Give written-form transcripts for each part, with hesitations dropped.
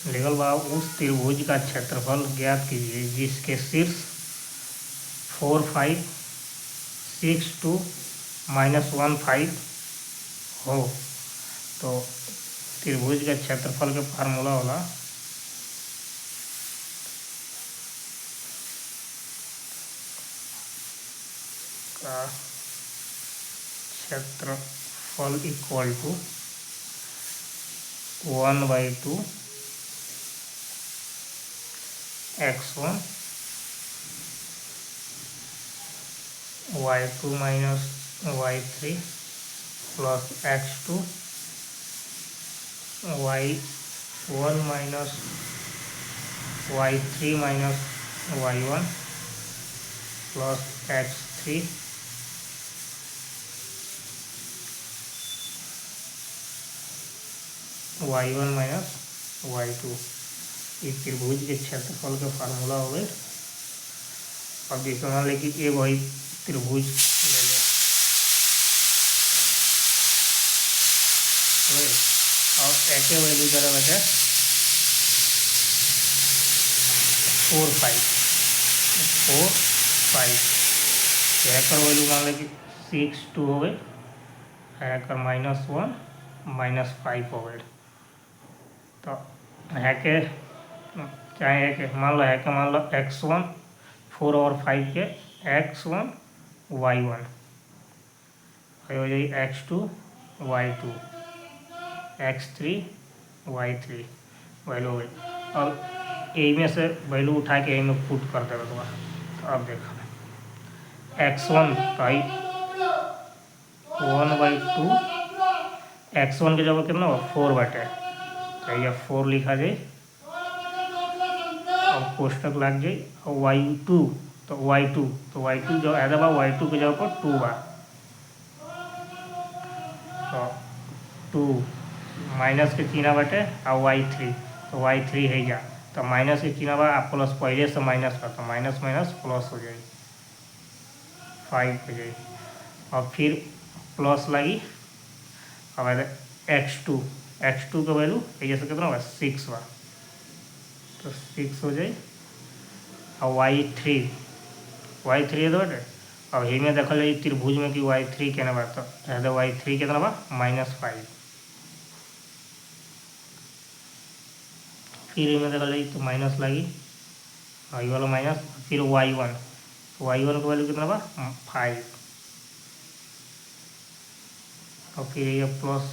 Level बा उस त्रिभुज का क्षेत्रफल ज्ञात कीजिए जिसके शीर्ष 4, 5, 6, 2, -1, 5 हो। तो त्रिभुज के क्षेत्रफल के फार्मूला होला का क्षेत्रफल equal to 1/2 x1 y2 minus y3 plus x2 y1 minus y3 minus y1 plus x3 y1 minus y2। ये त्रिभुज के क्षेत्रफल का फार्मूला हो गए। अब जैसे मान लें कि ये वही त्रिभुज ले लें और एक वैल्यू जरा बचे 4, 5 एक वैल्यू मान लें कि 6, 2 हो गए, एक -1 -5 हो गए। तो है के चाहे है के मान लो x1 4 और 5 के x1 y1 हो जाए x2 y2 x3 y3 value हो गई। अब यही में से वैल्यू उठा के यही में पुट कर देगा। तो अब देखो x1 तो 1/2 x1 के जगह कितना 4 बटे तो यह 4 लिखा जाए और कोष्टक लग जाए और y2 तो y2 जो है y2 के जगह पर 2 बा तो 2 माइनस के चिन्ह बटे और y3 तो y3 है जा तो माइनस के चिन्ह बा प्लस पहले से माइनस का तो माइनस प्लस हो जाए 5 हो जाए और फिर प्लस लगी। अब x2 का वैल्यू जैसे कितना होगा 6 बा तो 6 हो जाए और y3 है तो बटे अब यही में देखल जाए त्रिभुज में कि y3 केना बा तो y3 कितना बा -5 फिर में देखल जाए तो माइनस लगी और ये वाला माइनस फिर y1 का वैल्यू कितना बा 5 और फिर ये प्लस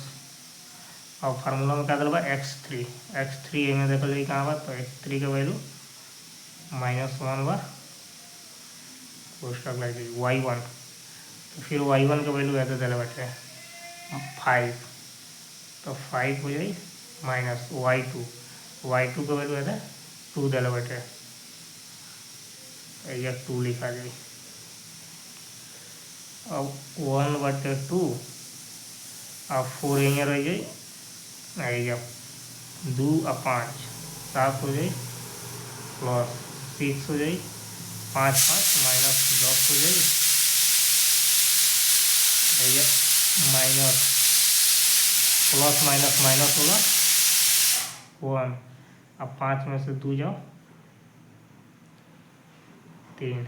और फार्मूला में क्या दिला x3 में देखल जाए कहाँ बा तो x3 का वैल्यू -1 बा कोष्टक लग जाए y1 तो फिर y1 का वैल्यू ऐसे दिला बटे 5 तो 5 हो जाए माइनस y2 का वैल्यू है 2 दिला बटे या 2 लिखा जाए। अब 1/2 और 4 यहाँ रह जाए 2 और 5 7 हो जाए प्लस 6 हो जाए 5 -10 हो जाए माइनस प्लस माइनस होगा 1 अब 5 में से 2 जाओ 3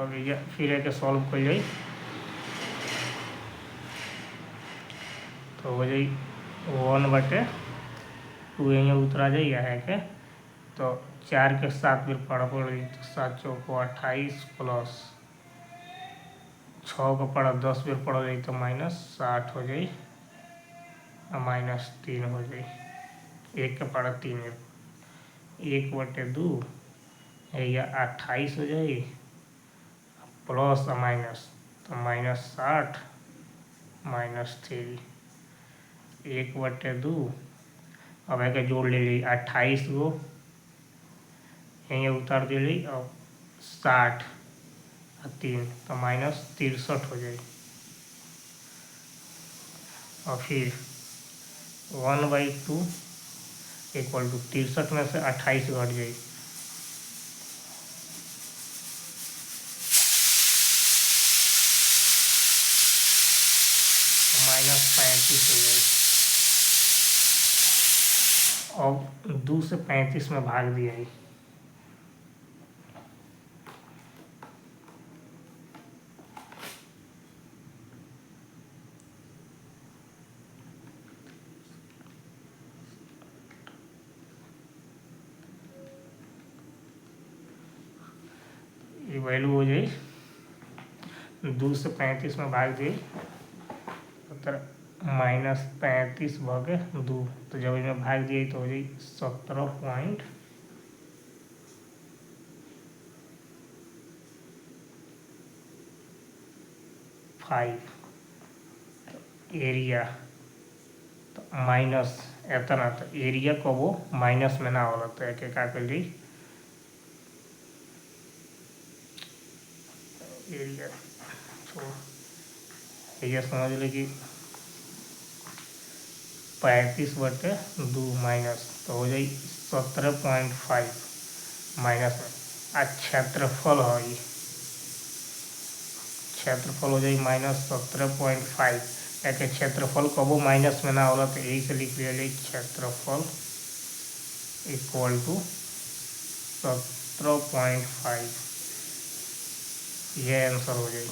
अब ये फिर एक सॉल्व कर जाए तो हो जाए 1/2 यहाँ उतरा जाए यह है के तो 4 के 7 फिर पढ़ तो 7 चौको 28 प्लस 6 का पढ़ा 10 फिर पढ़ जाए तो -60 हो जाए और -3 हो जाए 1 का पढ़ा 3 1/2 या 28 हो जाए प्लस और माइनस तो -60 -3 1/2 अब एक जोड़ ले ली 28 गो यहाँ उतार दिली और 60 और 3 तो -63 हो जाए और फिर 1/2 इक्वल टू 63 में से 28 घट जाए -35 हो जाए अब 2 से 35 में भाग दिया है। ये वैल्यू हो जाए 2 से 35 में भाग दिए तो -35 भागे 2, तो जब इनमें भाग दिए तो हो जाए 17 एरिया तो माइनस एतना, तो एरिया को वो माइनस में ना होला, तो एक का कर ली एरिया ये समझ ली कि 35/2 माइनस, तो हो जाए 17.5 माइनस में। आ क्षेत्रफल हो, ये क्षेत्रफल हो जाए -17.5। एक क्षेत्रफल कबो माइनस में ना होला, तो यही से लिख लिया जाए क्षेत्रफल इक्वल टू 17.5, ये आंसर हो जाए।